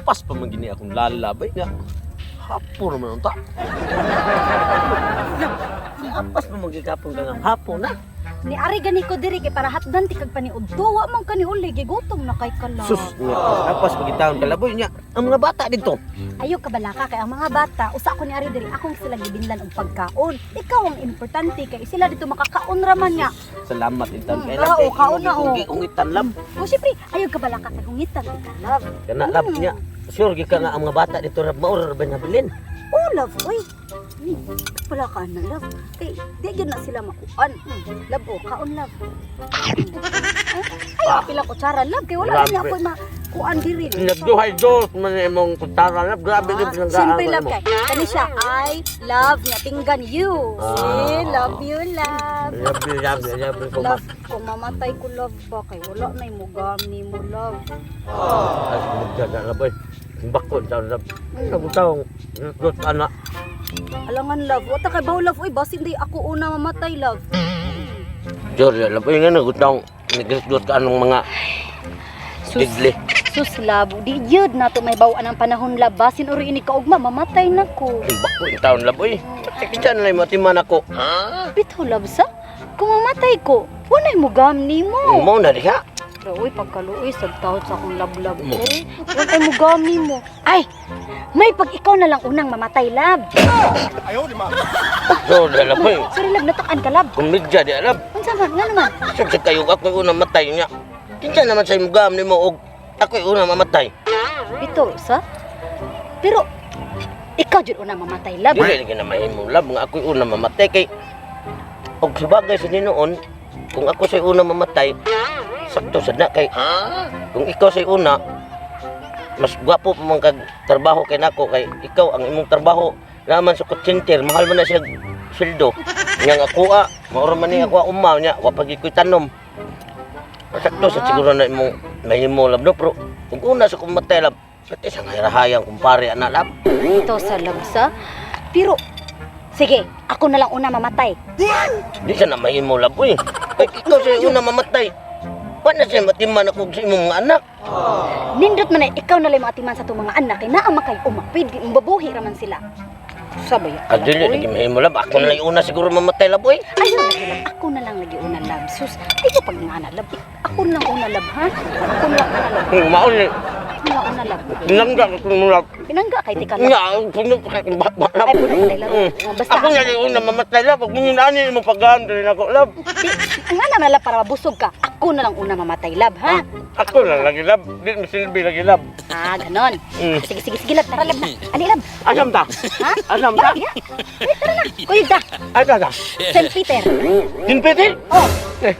Apas pa man gini akong lalabay nga. Hapon naman ang ta. Apas pa magigapon ka nga hapon na. Ni ari gani ko diri kay para hatdan ti kag paniudto wa man kani uli gigutom na kay kala. Sus, apas pagitawon kalaboy niya. Ang mga bata dito. Ayo ka balaka kay ang mga bata usa ko ni ari diri akong sila gibinlan og pagkaon. Ikaw ang importante kay sila dito makakaon raman nga. Salamat itan kay oo, kaon na, oo. Ungitan lab. O syempre ayo ka balaka kay hungitan ti ka love. Kana lab niya. Sure gi ka nga ang mga bata dito rab maura ba nabilin. Oh love oy. Wala ka na love. Kay di gyud na sila makuan. Love o kaon love. Ay pila ko tsara love kay wala na ako makuan diri. Nagduhay dos man imong kutara lab. Grabe gyud pinanggaan. Simple love kay. Kani siya I love nga tinggan you. See, love you love. Love ko Love, kung mamatay ko love ba kay wala na mo gamni mo love. Ay, magjaga na boy. Bakon sa lab. Nagutawong dos anak. Alangan love, wata kay baw love oy basin di ako una mamatay love. Jorge, lab ay nga nagutawong nagdot ka anong mga digli. Sus love, di yun na to may bawaan ang panahon love basin uri ini kaugma mamatay na ko. Bakon taon lab oy. Kinsa na lay matiman ako. Bitaw love sa? Kung mamatay ko, wala mo gamni mo. Mo na diha. Pero uy, pagkaluoy, sagtahod sa akong love-love ko. Wala mo gamni mo. Ay, may pag ikaw na lang unang mamatay love. So, lab oy. Sorry love, natakan ka love. Kumidja di alab. Unsa man, nga naman. Sa kayo ako unang matay niya. Kinsa naman sa imugam ni mo og ako unang mamatay. Ito, sa? Pero, ikaw dyan unang mamatay, love. Dili lagi na mahimo lab nga ako unang mamatay kay og subagay sa ninoon kung ako say unang mamatay sakto sad na kay kung ikaw say una mas gwapo pa man kag trabaho kay nako kay ikaw ang imong trabaho naman sa center mahal man na siya sweldo nga ako maoro man ni ako umaw nya wa pag ikoy tanom sakto sa siguro na imong mahimo lab no pero kung una sa kumatay lab pati sa ngahayang kumpare ana lab. Ito sa love, sa? Pero, sige, ako na lang una mamatay. Di siya na mahimo lab eh. Kay ikaw siya una mamatay. Wala siya matiman ako sa imong mga anak. Nindot man ikaw na lang matiman sa itong mga anak, kay naa makay umapid, mababuhi raman sila. Sabay, Adili, lagi mahimo lab. Ako na lang una siguro mamatay lab eh. Ayun, lagi love. Ako na lang lagi una love. Sus, di ko pag nga na love. Ako na lang una love, ha? Ako na lang una love. Maon ni. Ako na lang una love. Pinangga ko mo lab. Pinangga kay tika love. Nga, puno pa kay lab. Ay, puno kay love. Basta, Ako na lang una mamatay lab. Pag minginani mo paggaan rin ako lab. ang nga naman love para mabusog ka. Ako na lang una mamatay love, ha? Ako na lagi lab. Di masilbi lagi lab. Ah, ganon. Sige, sige, sige, love. Tara, love na. Ali, love. Asam ta? Ha? Asam ta? Yeah, yeah. Ay, tara na. Kuyog ta. Ay ta ta. St. Peter. Kinpiti? Oh. Eh,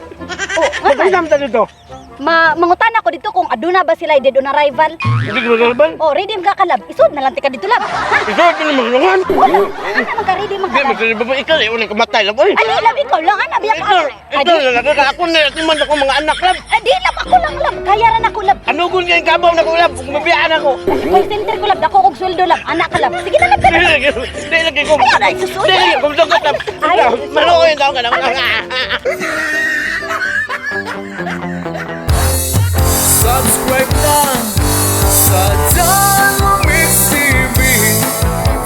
Oh, nga ba? Asam ta dito? Mangutan ako dito kung aduna ba sila dead on arrival. Hindi ko nalaban. Oh, ready ka kalab. Isod na lang tika dito lab. Ha? Ikaw ito naman lungan. Wala. Ano naman ka ready Hindi, magkalab? masilbi ba ikaw eh. Unang kamatay lab eh. Ali lab ikaw lang ana biya ka. Ito na lang. Ako na timan ako mga anak lab. Di lab ako lang lab. Kaya ran ako lab. Ano kung yung kabaw na ko lab? Kung mabiyaan ako. Call center ko lab. Dako kog sweldo lab. Anak ka lab. Sige na lab. Hindi lagi ko. Ayaw na, isusunod. Hindi lagi ko. Sugot lab. Ayaw. Maluoy daw ka na. Subscribe lang sa Janwa Mix TV.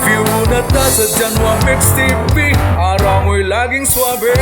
View na ta sa Janwa Mix TV. Araw mo'y laging swabe.